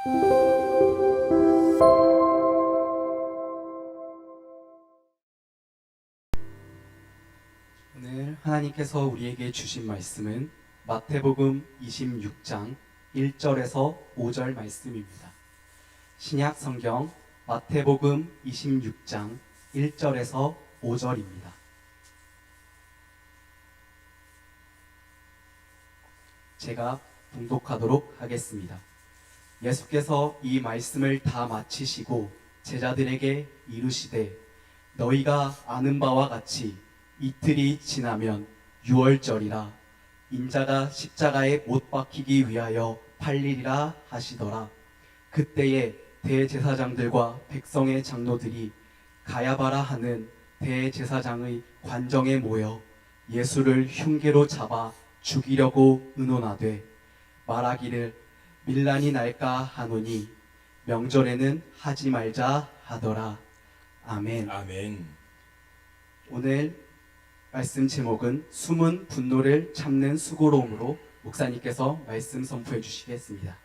오늘 하나님께서 우리에게 주신 말씀은 마태복음 26장 1절에서 5절 말씀입니다. 신약 성경 마태복음 26장 1절에서 5절입니다. 제가 봉독하도록 하겠습니다. 예수께서 이 말씀을 다 마치시고 제자들에게 이르시되 너희가 아는 바와 같이 이틀이 지나면 유월절이라 인자가 십자가에 못 박히기 위하여 팔리리라 하시더라. 그때에 대제사장들과 백성의 장로들이 가야바라 하는 대제사장의 관정에 모여 예수를 흉계로 잡아 죽이려고 의논하되 말하기를 밀란이 날까 하노니 명절에는 하지 말자 하더라. 아멘. 아멘. 오늘 말씀 제목은 숨은 분노를 참는 수고로움으로 목사님께서 말씀 선포해 주시겠습니다.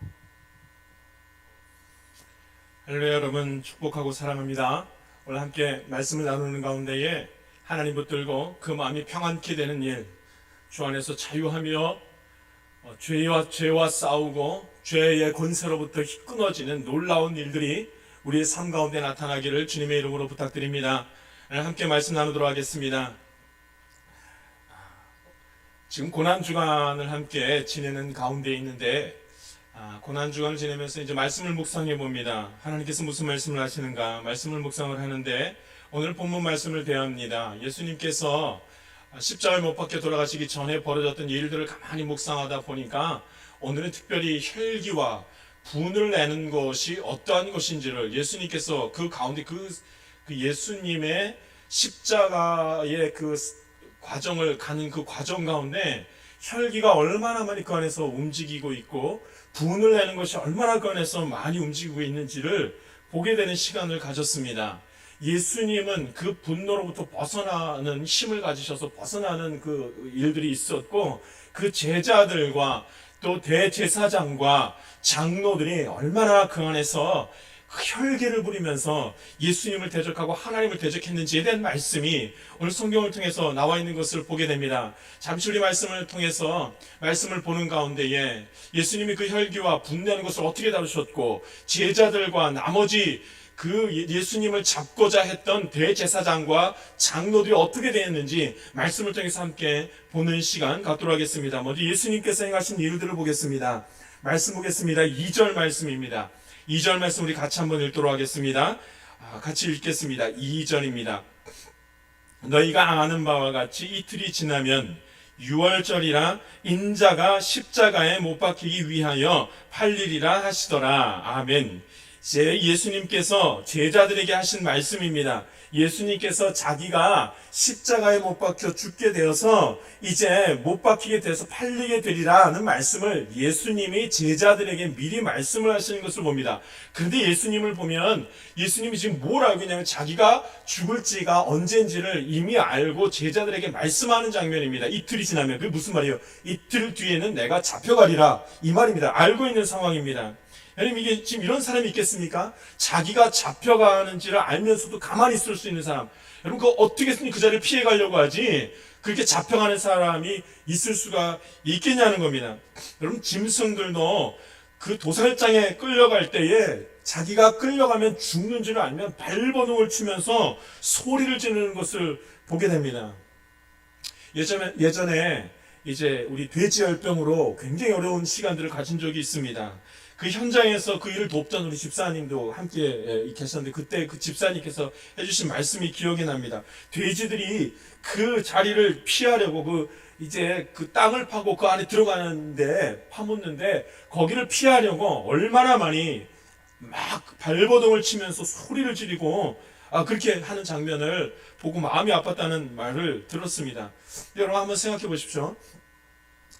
할렐루야. 여러분 축복하고 사랑합니다. 오늘 함께 말씀을 나누는 가운데에 하나님 붙들고 그 마음이 평안케 되는 일, 주 안에서 자유하며 죄와 싸우고 죄의 권세로부터 끊어지는 놀라운 일들이 우리의 삶 가운데 나타나기를 주님의 이름으로 부탁드립니다. 함께 말씀 나누도록 하겠습니다. 지금 고난주간을 함께 지내는 가운데 있는데 고난주간을 지내면서 이제 말씀을 묵상해 봅니다. 하나님께서 무슨 말씀을 하시는가 말씀을 묵상을 하는데 오늘 본문 말씀을 대합니다. 예수님께서 십자가에 못 박혀 돌아가시기 전에 벌어졌던 일들을 가만히 묵상하다 보니까 오늘은 특별히 혈기와 분을 내는 것이 어떠한 것인지를 예수님께서 그 가운데 그 예수님의 십자가의 그 과정을 가는 그 과정 가운데 혈기가 얼마나 많이 그 안에서 움직이고 있고 분을 내는 것이 얼마나 그 안에서 많이 움직이고 있는지를 보게 되는 시간을 가졌습니다. 예수님은 그 분노로부터 벗어나는 힘을 가지셔서 벗어나는 그 일들이 있었고 그 제자들과 또 대제사장과 장로들이 얼마나 그 안에서 혈기를 부리면서 예수님을 대적하고 하나님을 대적했는지에 대한 말씀이 오늘 성경을 통해서 나와 있는 것을 보게 됩니다. 잠시 우리 말씀을 통해서 말씀을 보는 가운데에 예수님이 그 혈기와 분내는 것을 어떻게 다루셨고 제자들과 나머지 그 예수님을 잡고자 했던 대제사장과 장로들이 어떻게 되었는지 말씀을 통해서 함께 보는 시간 갖도록 하겠습니다. 먼저 예수님께서 행하신 일들을 보겠습니다. 말씀 보겠습니다. 2절 말씀입니다. 2절 말씀 우리 같이 한번 읽도록 하겠습니다. 같이 읽겠습니다. 2절입니다. 너희가 아는 바와 같이 이틀이 지나면 유월절이라 인자가 십자가에 못 박히기 위하여 팔리리라 하시더라. 아멘. 이제 예수님께서 제자들에게 하신 말씀입니다. 예수님께서 자기가 십자가에 못 박혀 죽게 되어서 이제 못 박히게 돼서 팔리게 되리라는 말씀을 예수님이 제자들에게 미리 말씀을 하시는 것을 봅니다. 그런데 예수님을 보면 예수님이 지금 뭘 알고 있냐면 자기가 죽을지가 언젠지를 이미 알고 제자들에게 말씀하는 장면입니다. 이틀이 지나면 그게 무슨 말이에요? 이틀 뒤에는 내가 잡혀가리라 이 말입니다. 알고 있는 상황입니다. 여러분 이게 지금 이런 사람이 있겠습니까? 자기가 잡혀가는지를 알면서도 가만히 있을 수 있는 사람. 여러분 그 어떻게 그 자리를 피해 가려고 하지? 그렇게 잡혀가는 사람이 있을 수가 있겠냐는 겁니다. 여러분 짐승들도 그 도살장에 끌려갈 때에 자기가 끌려가면 죽는 줄 알면 발버둥을 치면서 소리를 지르는 것을 보게 됩니다. 예전에 이제 우리 돼지열병으로 굉장히 어려운 시간들을 가진 적이 있습니다. 그 현장에서 그 일을 돕던 우리 집사님도 함께 계셨는데 그때 그 집사님께서 해주신 말씀이 기억이 납니다. 돼지들이 그 자리를 피하려고 이제 그 땅을 파고 그 안에 들어가는데 파묻는데 거기를 피하려고 얼마나 많이 막 발버둥을 치면서 소리를 지르고 그렇게 하는 장면을 보고 마음이 아팠다는 말을 들었습니다. 여러분 한번 생각해 보십시오.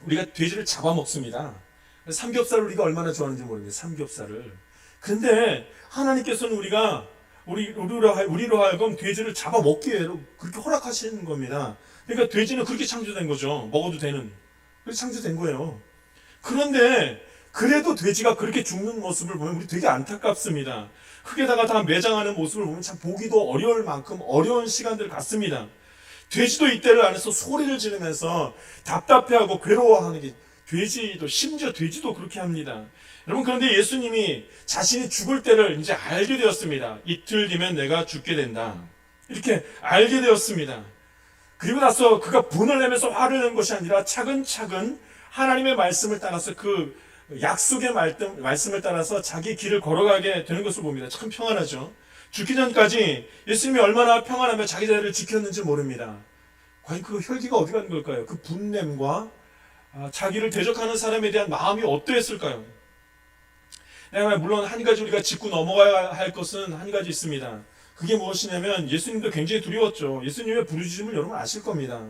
우리가 돼지를 잡아먹습니다. 삼겹살을 우리가 얼마나 좋아하는지 모르겠는데 삼겹살을. 근데 하나님께서는 우리로 하여금 돼지를 잡아먹게 그렇게 허락하시는 겁니다. 그러니까 돼지는 그렇게 창조된 거죠. 먹어도 되는. 그렇게 창조된 거예요. 그런데 그래도 돼지가 그렇게 죽는 모습을 보면 우리 되게 안타깝습니다. 흙에다가 다 매장하는 모습을 보면 참 보기도 어려울 만큼 어려운 시간들 같습니다. 돼지도 이때를 안에서 소리를 지르면서 답답해하고 괴로워하는 게 돼지도, 심지어 돼지도 그렇게 합니다. 여러분, 그런데 예수님이 자신이 죽을 때를 이제 알게 되었습니다. 이틀 뒤면 내가 죽게 된다. 이렇게 알게 되었습니다. 그리고 나서 그가 분을 내면서 화를 낸 것이 아니라 차근차근 하나님의 말씀을 따라서 그 약속의 말씀을 따라서 자기 길을 걸어가게 되는 것을 봅니다. 참 평안하죠. 죽기 전까지 예수님이 얼마나 평안하며 자기 자리를 지켰는지 모릅니다. 과연 그 혈기가 어디 간 걸까요? 그 분냄과 자기를 대적하는 사람에 대한 마음이 어떠했을까요? 물론 한 가지 우리가 짚고 넘어가야 할 것은 한 가지 있습니다. 그게 무엇이냐면 예수님도 굉장히 두려웠죠. 예수님의 부르짖음을 여러분 아실 겁니다.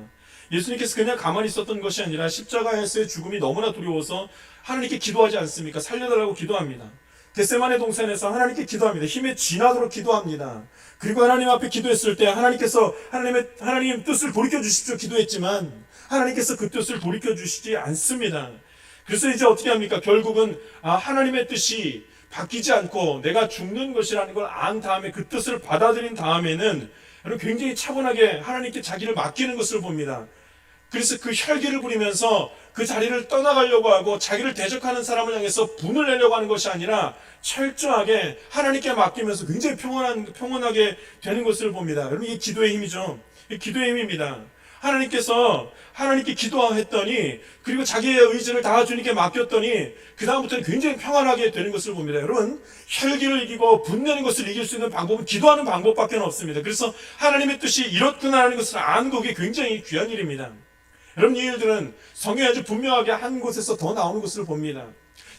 예수님께서 그냥 가만히 있었던 것이 아니라 십자가에서의 죽음이 너무나 두려워서 하나님께 기도하지 않습니까? 살려달라고 기도합니다. 겟세마네 동산에서 하나님께 기도합니다. 힘에 지나도록 기도합니다. 그리고 하나님 앞에 기도했을 때 하나님께서 하나님 뜻을 돌이켜 주십시오 기도했지만 하나님께서 그 뜻을 돌이켜 주시지 않습니다. 그래서 이제 어떻게 합니까? 결국은 하나님의 뜻이 바뀌지 않고 내가 죽는 것이라는 걸 안 다음에 그 뜻을 받아들인 다음에는 굉장히 차분하게 하나님께 자기를 맡기는 것을 봅니다. 그래서 그 혈기를 부리면서 그 자리를 떠나가려고 하고 자기를 대적하는 사람을 향해서 분을 내려고 하는 것이 아니라 철저하게 하나님께 맡기면서 굉장히 평온하게 되는 것을 봅니다. 여러분, 이게 기도의 힘이죠. 이게 기도의 힘입니다. 하나님께 기도했더니 그리고 자기의 의지를 다 주님께 맡겼더니 그 다음부터는 굉장히 평안하게 되는 것을 봅니다. 여러분, 혈기를 이기고 분내는 것을 이길 수 있는 방법은 기도하는 방법밖에 없습니다. 그래서 하나님의 뜻이 이렇구나라는 것을 아는 것이 굉장히 귀한 일입니다. 여러분, 이 일들은 성경에 아주 분명하게 한 곳에서 더 나오는 것을 봅니다.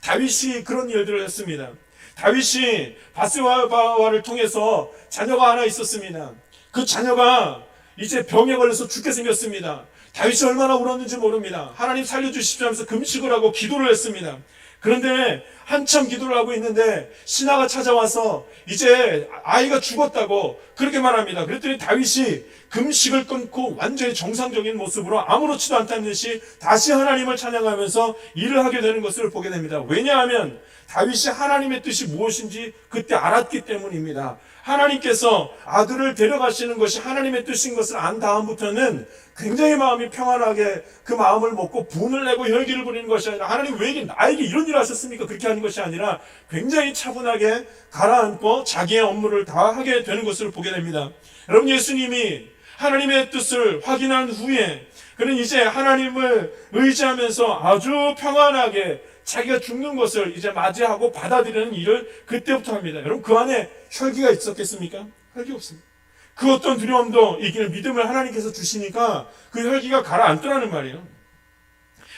다윗이 그런 일들을 했습니다. 다윗이 바세바를 통해서 자녀가 하나 있었습니다. 그 자녀가 이제 병에 걸려서 죽게 생겼습니다. 다윗이 얼마나 울었는지 모릅니다. 하나님 살려주십시오 하면서 금식을 하고 기도를 했습니다. 그런데 한참 기도를 하고 있는데 신하가 찾아와서 이제 아이가 죽었다고 그렇게 말합니다. 그랬더니 다윗이 금식을 끊고 완전히 정상적인 모습으로 아무렇지도 않다는 듯이 다시 하나님을 찬양하면서 일을 하게 되는 것을 보게 됩니다. 왜냐하면 다윗이 하나님의 뜻이 무엇인지 그때 알았기 때문입니다. 하나님께서 아들을 데려가시는 것이 하나님의 뜻인 것을 안 다음부터는 굉장히 마음이 평안하게 그 마음을 먹고 분을 내고 혈기를 부리는 것이 아니라 하나님 왜 나에게 이런 일을 하셨습니까? 그렇게 하는 것이 아니라 굉장히 차분하게 가라앉고 자기의 업무를 다 하게 되는 것을 보게 됩니다. 여러분, 예수님이 하나님의 뜻을 확인한 후에 그는 이제 하나님을 의지하면서 아주 평안하게 자기가 죽는 것을 이제 맞이하고 받아들이는 일을 그때부터 합니다. 여러분, 그 안에 혈기가 있었겠습니까? 혈기 없습니다. 그 어떤 두려움도 이기는 믿음을 하나님께서 주시니까 그 혈기가 가라앉더라는 말이에요.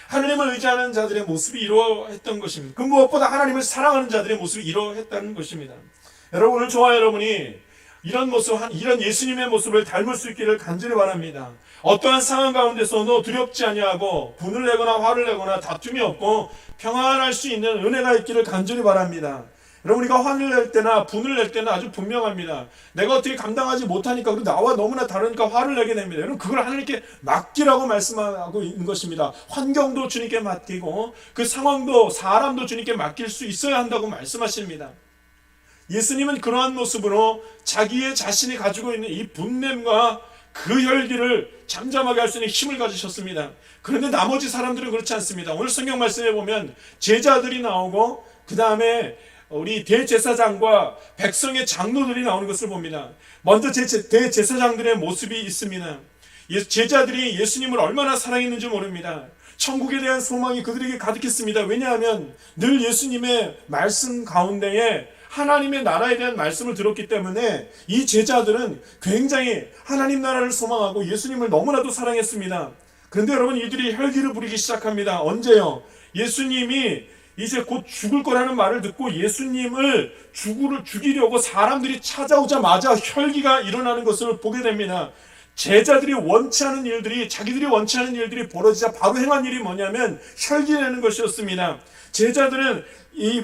하나님을 의지하는 자들의 모습이 이러했던 것입니다. 그 무엇보다 하나님을 사랑하는 자들의 모습이 이러했다는 것입니다. 여러분, 오늘 저와 여러분이 이런 모습, 이런 예수님의 모습을 닮을 수 있기를 간절히 바랍니다. 어떠한 상황 가운데서도 두렵지 아니하고 분을 내거나 화를 내거나 다툼이 없고 평안할 수 있는 은혜가 있기를 간절히 바랍니다. 여러분, 우리가 화를 낼 때나 분을 낼 때는 아주 분명합니다. 내가 어떻게 감당하지 못하니까 그리고 나와 너무나 다르니까 화를 내게 됩니다. 여러분, 그걸 하나님께 맡기라고 말씀하고 있는 것입니다. 환경도 주님께 맡기고 그 상황도 사람도 주님께 맡길 수 있어야 한다고 말씀하십니다. 예수님은 그러한 모습으로 자기의 자신이 가지고 있는 이 분냄과 그 혈기를 잠잠하게 할 수 있는 힘을 가지셨습니다. 그런데 나머지 사람들은 그렇지 않습니다. 오늘 성경 말씀에 보면 제자들이 나오고 그 다음에 우리 대제사장과 백성의 장로들이 나오는 것을 봅니다. 먼저 대제사장들의 모습이 있습니다. 제자들이 예수님을 얼마나 사랑했는지 모릅니다. 천국에 대한 소망이 그들에게 가득했습니다. 왜냐하면 늘 예수님의 말씀 가운데에 하나님의 나라에 대한 말씀을 들었기 때문에 이 제자들은 굉장히 하나님 나라를 소망하고 예수님을 너무나도 사랑했습니다. 그런데 여러분, 이들이 혈기를 부리기 시작합니다. 언제요? 예수님이 이제 곧 죽을 거라는 말을 듣고 예수님을 죽이려고 사람들이 찾아오자마자 혈기가 일어나는 것을 보게 됩니다. 제자들이 원치 않은 일들이, 자기들이 원치 않은 일들이 벌어지자 바로 행한 일이 뭐냐면 혈기내는 것이었습니다. 제자들은 이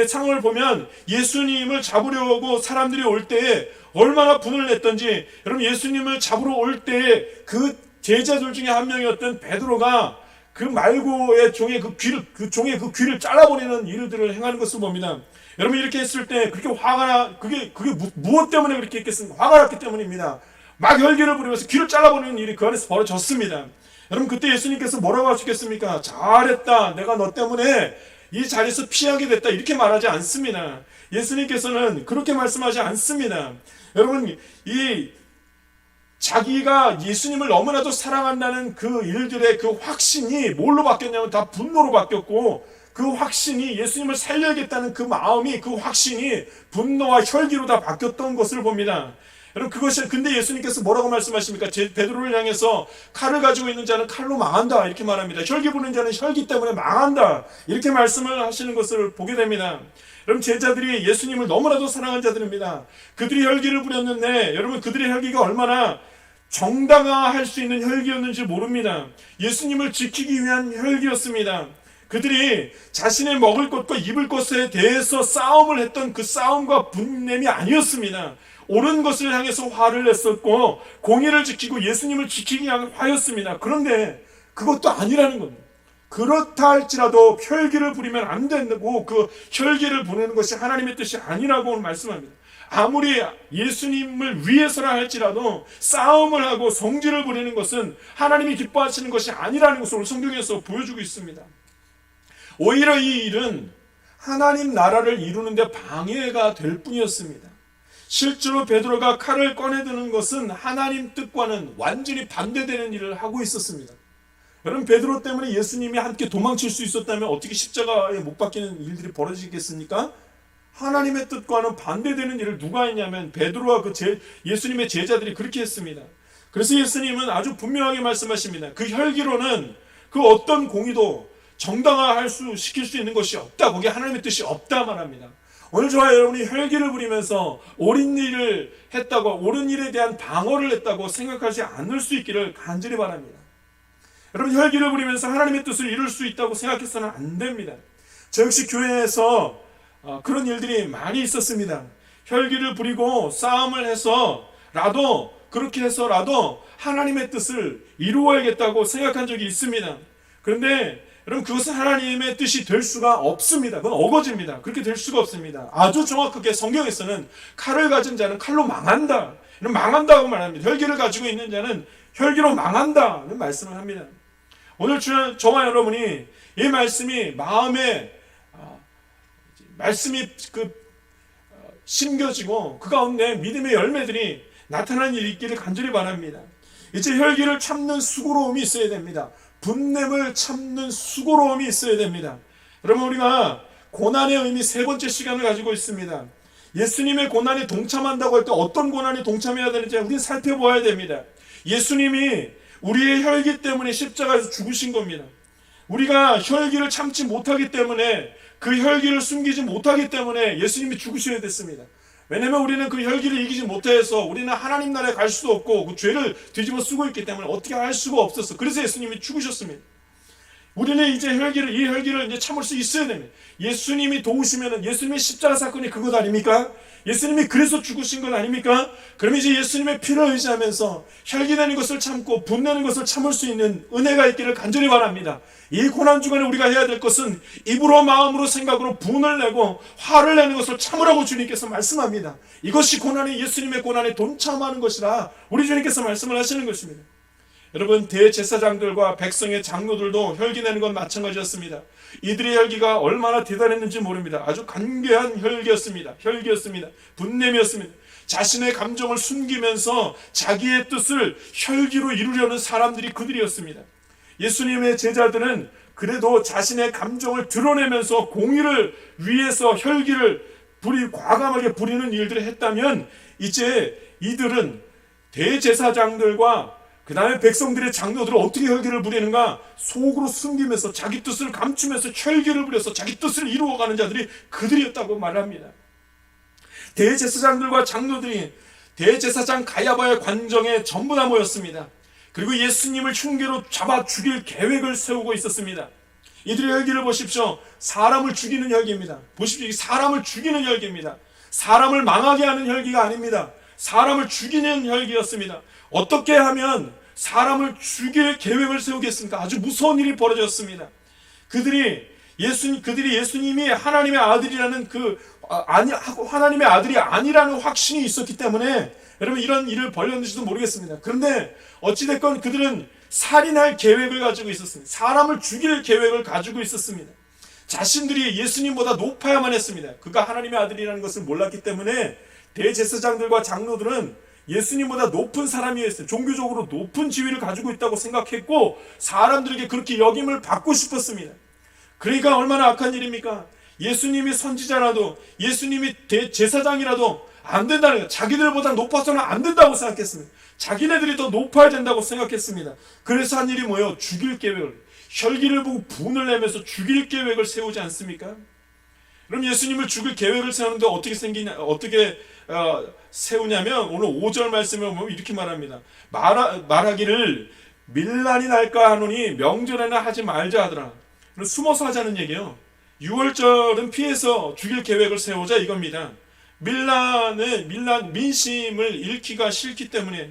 상황을 보면 예수님을 잡으려고 사람들이 올 때에 얼마나 분을 냈던지, 여러분, 예수님을 잡으러 올 때에 그 제자들 중에 한 명이었던 베드로가 그 말고의 종의 그 귀를 잘라버리는 일들을 행하는 것을 봅니다. 여러분 이렇게 했을 때 그렇게 그게 무엇 때문에 그렇게 했겠습니까? 화가 났기 때문입니다. 막 혈기를 부리면서 귀를 잘라버리는 일이 그 안에서 벌어졌습니다. 여러분 그때 예수님께서 뭐라고 하시겠습니까? 잘했다. 내가 너 때문에 이 자리에서 피하게 됐다. 이렇게 말하지 않습니다. 예수님께서는 그렇게 말씀하지 않습니다. 여러분 자기가 예수님을 너무나도 사랑한다는 그 일들의 그 확신이 뭘로 바뀌었냐면 다 분노로 바뀌었고, 그 확신이 예수님을 살려야겠다는 그 마음이, 그 확신이 분노와 혈기로 다 바뀌었던 것을 봅니다. 여러분 근데 예수님께서 뭐라고 말씀하십니까? 베드로를 향해서 칼을 가지고 있는 자는 칼로 망한다 이렇게 말합니다. 혈기 부는 자는 혈기 때문에 망한다 이렇게 말씀을 하시는 것을 보게 됩니다. 여러분 제자들이 예수님을 너무나도 사랑한 자들입니다. 그들이 혈기를 부렸는데 여러분 그들의 혈기가 얼마나 정당화할 수 있는 혈기였는지 모릅니다. 예수님을 지키기 위한 혈기였습니다. 그들이 자신의 먹을 것과 입을 것에 대해서 싸움을 했던 그 싸움과 분냄이 아니었습니다. 옳은 것을 향해서 화를 냈었고 공의를 지키고 예수님을 지키기 위한 화였습니다. 그런데 그것도 아니라는 겁니다. 그렇다 할지라도 혈기를 부리면 안 된다고, 그 혈기를 부리는 것이 하나님의 뜻이 아니라고 말씀합니다. 아무리 예수님을 위해서라 할지라도 싸움을 하고 성질을 부리는 것은 하나님이 기뻐하시는 것이 아니라는 것을 성경에서 보여주고 있습니다. 오히려 이 일은 하나님 나라를 이루는데 방해가 될 뿐이었습니다. 실제로 베드로가 칼을 꺼내드는 것은 하나님 뜻과는 완전히 반대되는 일을 하고 있었습니다. 여러분 베드로 때문에 예수님이 함께 도망칠 수 있었다면 어떻게 십자가에 못 박히는 일들이 벌어지겠습니까? 하나님의 뜻과는 반대되는 일을 누가 했냐면 베드로와 예수님의 제자들이 그렇게 했습니다. 그래서 예수님은 아주 분명하게 말씀하십니다. 그 혈기로는 그 어떤 공의도 시킬 수 있는 것이 없다. 거기에 하나님의 뜻이 없다 말합니다. 오늘 저와 여러분이 혈기를 부리면서 옳은 일을 했다고, 옳은 일에 대한 방어를 했다고 생각하지 않을 수 있기를 간절히 바랍니다. 여러분 혈기를 부리면서 하나님의 뜻을 이룰 수 있다고 생각해서는 안 됩니다. 저 역시 교회에서 그런 일들이 많이 있었습니다. 혈기를 부리고 싸움을 해서라도, 그렇게 해서라도 하나님의 뜻을 이루어야겠다고 생각한 적이 있습니다. 그런데 여러분 그것은 하나님의 뜻이 될 수가 없습니다. 그건 어거지입니다. 그렇게 될 수가 없습니다. 아주 정확하게 성경에서는 칼을 가진 자는 칼로 망한다, 망한다고 말합니다. 혈기를 가지고 있는 자는 혈기로 망한다는 말씀을 합니다. 오늘 저와 여러분이 이 말씀이 마음에 말씀이 심겨지고 그 가운데 믿음의 열매들이 나타나는 일이 있기를 간절히 바랍니다. 이제 혈기를 참는 수고로움이 있어야 됩니다. 분냄을 참는 수고로움이 있어야 됩니다. 여러분 우리가 고난의 의미 세 번째 시간을 가지고 있습니다. 예수님의 고난에 동참한다고 할 때 어떤 고난에 동참해야 되는지 우리는 살펴보아야 됩니다. 예수님이 우리의 혈기 때문에 십자가에서 죽으신 겁니다. 우리가 혈기를 참지 못하기 때문에, 그 혈기를 숨기지 못하기 때문에 예수님이 죽으셔야 됐습니다. 왜냐하면 우리는 그 혈기를 이기지 못해서 우리는 하나님 나라에 갈 수도 없고 그 죄를 뒤집어 쓰고 있기 때문에 어떻게 할 수가 없었어. 그래서 예수님이 죽으셨습니다. 우리는 이제 이 혈기를 이제 참을 수 있어야 됩니다. 예수님이 도우시면은, 예수님의 십자가 사건이 그것 아닙니까? 예수님이 그래서 죽으신 것 아닙니까? 그러면 이제 예수님의 피를 의지하면서 혈기내는 것을 참고 분내는 것을 참을 수 있는 은혜가 있기를 간절히 바랍니다. 이 고난 주간에 우리가 해야 될 것은 입으로, 마음으로, 생각으로 분을 내고 화를 내는 것을 참으라고 주님께서 말씀합니다. 이것이 예수님의 고난에 동참하는 것이라 우리 주님께서 말씀을 하시는 것입니다. 여러분 대제사장들과 백성의 장로들도 혈기내는 건 마찬가지였습니다. 이들의 혈기가 얼마나 대단했는지 모릅니다. 아주 간계한 혈기였습니다. 분냄이었습니다. 자신의 감정을 숨기면서 자기의 뜻을 혈기로 이루려는 사람들이 그들이었습니다. 예수님의 제자들은 그래도 자신의 감정을 드러내면서 공의를 위해서 혈기를 과감하게 부리는 일들을 했다면, 이제 이들은 대제사장들과 그 다음에 백성들의 장로들은 어떻게 혈기를 부리는가? 속으로 숨기면서 자기 뜻을 감추면서 혈기를 부려서 자기 뜻을 이루어가는 자들이 그들이었다고 말합니다. 대제사장들과 장로들이 대제사장 가야바의 관정에 전부 다 모였습니다. 그리고 예수님을 흉계로 잡아 죽일 계획을 세우고 있었습니다. 이들의 혈기를 보십시오. 사람을 죽이는 혈기입니다. 보십시오. 사람을 죽이는 혈기입니다. 사람을 망하게 하는 혈기가 아닙니다. 사람을 죽이는 혈기였습니다. 어떻게 하면 사람을 죽일 계획을 세우겠습니까? 아주 무서운 일이 벌어졌습니다. 그들이 예수님이 하나님의 아들이라는 하나님의 아들이 아니라는 확신이 있었기 때문에 여러분 이런 일을 벌였는지도 모르겠습니다. 그런데 어찌됐건 그들은 살인할 계획을 가지고 있었습니다. 사람을 죽일 계획을 가지고 있었습니다. 자신들이 예수님보다 높아야만 했습니다. 그가 하나님의 아들이라는 것을 몰랐기 때문에 대제사장들과 장로들은 예수님보다 높은 사람이었어요. 종교적으로 높은 지위를 가지고 있다고 생각했고 사람들에게 그렇게 여김을 받고 싶었습니다. 그러니까 얼마나 악한 일입니까? 예수님이 선지자라도 예수님이 대제사장이라도 안 된다는 거예요. 자기들보다 높아서는 안 된다고 생각했습니다. 자기네들이 더 높아야 된다고 생각했습니다. 그래서 한 일이 뭐예요? 죽일 계획을, 혈기를 보고 분을 내면서 죽일 계획을 세우지 않습니까? 그럼 예수님을 죽일 계획을 세우는데 어떻게 세우냐면 오늘 5절 말씀에 보면 이렇게 말합니다. 말하기를 밀란이 날까 하노니 명절에는 하지 말자 하더라. 숨어서 하자는 얘기예요. 6월절은 피해서 죽일 계획을 세우자 이겁니다. 민심을 잃기가 싫기 때문에,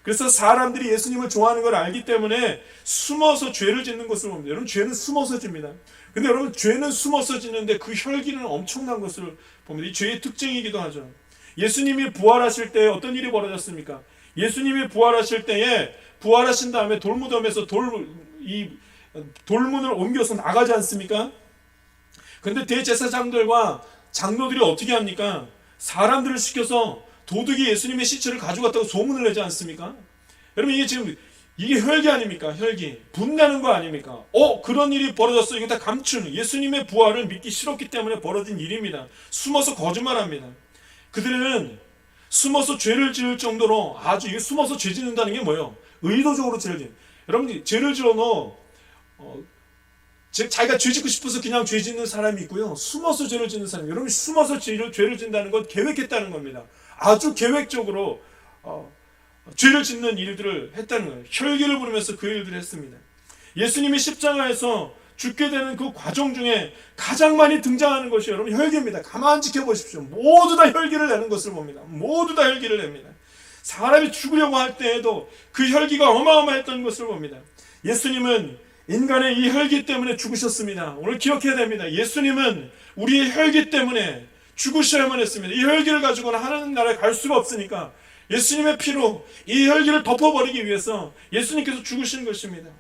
그래서 사람들이 예수님을 좋아하는 걸 알기 때문에 숨어서 죄를 짓는 것을 봅니다. 여러분, 죄는 숨어서 집니다. 근데 여러분, 죄는 숨어서 짓는데 그 혈기는 엄청난 것을 봅니다. 이 죄의 특징이기도 하죠. 예수님이 부활하실 때 어떤 일이 벌어졌습니까? 예수님이 부활하실 때에 부활하신 다음에 돌무덤에서 돌문을 옮겨서 나가지 않습니까? 그런데 대제사장들과 장로들이 어떻게 합니까? 사람들을 시켜서 도둑이 예수님의 시체를 가져갔다고 소문을 내지 않습니까? 여러분, 이게 혈기 아닙니까? 혈기. 분내는 거 아닙니까? 그런 일이 벌어졌어. 이거 다 감추는, 예수님의 부활을 믿기 싫었기 때문에 벌어진 일입니다. 숨어서 거짓말합니다. 그들은 숨어서 죄를 지을 정도로 이게 숨어서 죄 짓는다는 게 뭐예요? 의도적으로 죄를 짓는. 여러분, 죄를 지어도 자기가 죄 짓고 싶어서 그냥 죄 짓는 사람이 있고요. 숨어서 죄를 짓는 사람이. 여러분, 숨어서 죄를 짓는다는 건 계획했다는 겁니다. 아주 계획적으로 죄를 짓는 일들을 했다는 거예요. 혈기를 부르면서 그 일들을 했습니다. 예수님이 십자가에서 죽게 되는 그 과정 중에 가장 많이 등장하는 것이 여러분 혈기입니다. 가만히 지켜보십시오. 모두 다 혈기를 내는 것을 봅니다. 모두 다 혈기를 냅니다. 사람이 죽으려고 할 때에도 그 혈기가 어마어마했던 것을 봅니다. 예수님은 인간의 이 혈기 때문에 죽으셨습니다. 오늘 기억해야 됩니다. 예수님은 우리의 혈기 때문에 죽으셔야만 했습니다. 이 혈기를 가지고는 하나님 나라에 갈 수가 없으니까 예수님의 피로 이 혈기를 덮어버리기 위해서 예수님께서 죽으신 것입니다.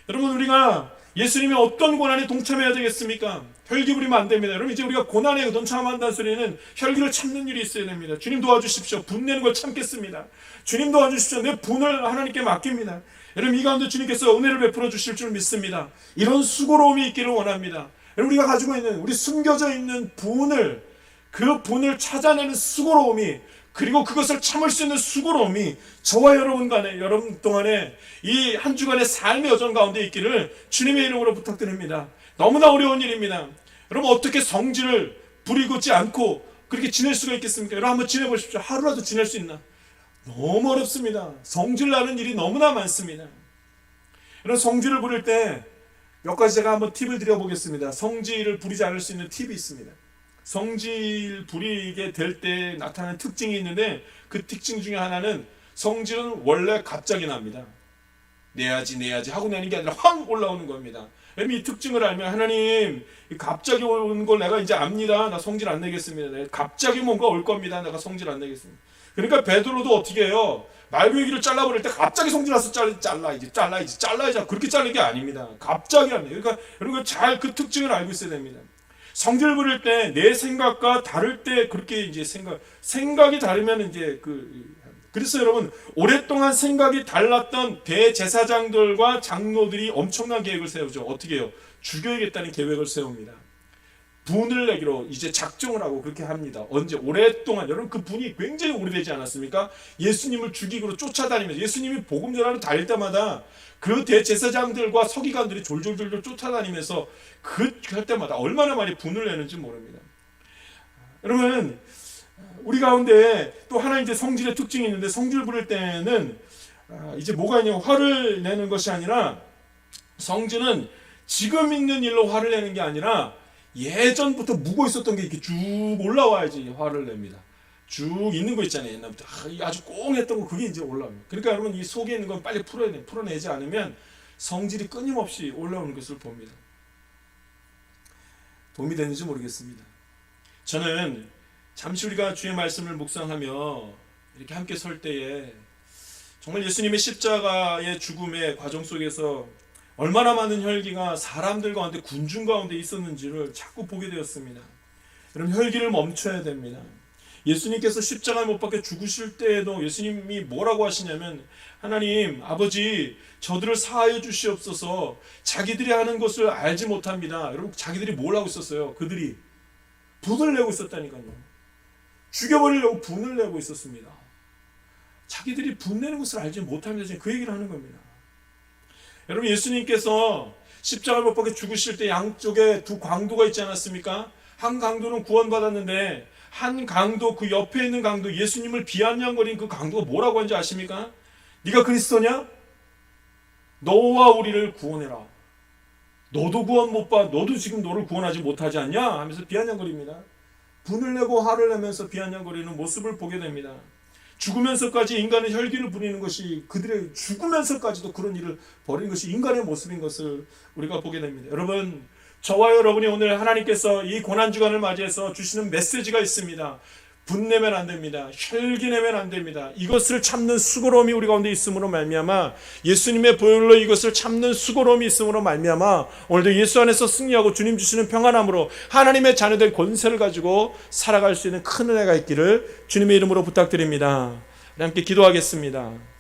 여러분, 우리가 예수님이 어떤 고난에 동참해야 되겠습니까? 혈기 부리면 안 됩니다. 여러분, 이제 우리가 고난에 동참한다는 소리는 혈기를 참는 일이 있어야 됩니다. 주님 도와주십시오. 분내는 걸 참겠습니다. 주님 도와주십시오. 내 분을 하나님께 맡깁니다. 여러분, 이 가운데 주님께서 은혜를 베풀어 주실 줄 믿습니다. 이런 수고로움이 있기를 원합니다. 여러분, 우리가 가지고 있는, 우리 숨겨져 있는 그 분을 찾아내는 수고로움이, 그리고 그것을 참을 수 있는 수고로움이 저와 여러분 동안에 이 한 주간의 삶의 여정 가운데 있기를 주님의 이름으로 부탁드립니다. 너무나 어려운 일입니다. 여러분, 어떻게 성질을 부리고지 않고 그렇게 지낼 수가 있겠습니까? 여러분, 한번 지내보십시오. 하루라도 지낼 수 있나? 너무 어렵습니다. 성질 나는 일이 너무나 많습니다. 여러분, 성질을 부릴 때 몇 가지 제가 한번 팁을 드려보겠습니다. 성질을 부리지 않을 수 있는 팁이 있습니다. 성질 부리게 될 때 나타나는 특징이 있는데, 그 특징 중에 하나는 성질은 원래 갑자기 납니다. 내야지 하고 내는 게 아니라 확 올라오는 겁니다. 이 특징을 알면, 하나님, 갑자기 오는 걸 내가 이제 압니다. 나 성질 안 내겠습니다. 갑자기 뭔가 올 겁니다. 내가 성질 안 내겠습니다. 그러니까 베드로도 어떻게 해요? 말베기를 잘라버릴 때 갑자기 성질 나서 잘라야지 그렇게 자르는 게 아닙니다. 갑자기 합니다. 그러니까 여러분, 잘 그 특징을 알고 있어야 됩니다. 성질 부릴 때 내 생각과 다를 때 그렇게 이제 생각이 다르면 이제 그래서 여러분, 오랫동안 생각이 달랐던 대제사장들과 장로들이 엄청난 계획을 세우죠. 어떻게 해요? 죽여야겠다는 계획을 세웁니다. 분을 내기로 이제 작정을 하고 그렇게 합니다. 언제? 오랫동안. 여러분, 그 분이 굉장히 오래되지 않았습니까? 예수님을 죽이기로 쫓아다니면서, 예수님이 복음 전하러 다닐 때마다 그 대제사장들과 서기관들이 졸졸 쫓아다니면서 할 때마다 얼마나 많이 분을 내는지 모릅니다. 여러분, 우리 가운데 또 하나 이제 성질의 특징이 있는데, 성질 부릴 때는 이제 뭐가 있냐면, 화를 내는 것이 아니라, 성질은 지금 있는 일로 화를 내는 게 아니라 예전부터 묵어 있었던 게 이렇게 쭉 올라와야지 화를 냅니다. 쭉 있는 거 있잖아요. 옛날부터 아주 꽁했던 거 그게 이제 올라옵니다. 그러니까 여러분 이 속에 있는 건 빨리 풀어야 돼요. 풀어내지 않으면 성질이 끊임없이 올라오는 것을 봅니다. 도움이 되는지 모르겠습니다. 저는 잠시 우리가 주의 말씀을 묵상하며 이렇게 함께 설 때에 정말 예수님의 십자가의 죽음의 과정 속에서 얼마나 많은 혈기가 사람들 가운데 군중 가운데 있었는지를 자꾸 보게 되었습니다. 여러분 혈기를 멈춰야 됩니다. 예수님께서 십자가에 못 박혀 죽으실 때에도 예수님이 뭐라고 하시냐면 하나님 아버지 저들을 사하여 주시옵소서 자기들이 하는 것을 알지 못합니다. 여러분 자기들이 뭘 하고 있었어요? 그들이 분을 내고 있었다니까요. 죽여버리려고 분을 내고 있었습니다. 자기들이 분내는 것을 알지 못합니다. 지금 그 얘기를 하는 겁니다. 여러분 예수님께서 십자가에 못 박혀 죽으실 때 양쪽에 두 강도가 있지 않았습니까? 한 강도는 구원받았는데 한 강도 그 옆에 있는 강도 예수님을 비아냥거린 그 강도가 뭐라고 하는지 아십니까? 네가 그리스도냐? 너와 우리를 구원해라. 너도 구원 못 받, 너도 지금 너를 구원하지 못하지 않냐? 하면서 비아냥거립니다. 분을 내고 화를 내면서 비아냥거리는 모습을 보게 됩니다. 죽으면서까지 인간의 혈기를 부리는 것이 그들의 죽으면서까지도 그런 일을 벌이는 것이 인간의 모습인 것을 우리가 보게 됩니다. 여러분 저와 여러분이 오늘 하나님께서 이 고난주간을 맞이해서 주시는 메시지가 있습니다. 분내면 안 됩니다. 혈기 내면 안 됩니다. 이것을 참는 수고로움이 우리 가운데 있음으로 말미암아 예수님의 보혈로 이것을 참는 수고로움이 있음으로 말미암아 오늘도 예수 안에서 승리하고 주님 주시는 평안함으로 하나님의 자녀된 권세를 가지고 살아갈 수 있는 큰 은혜가 있기를 주님의 이름으로 부탁드립니다. 우리 함께 기도하겠습니다.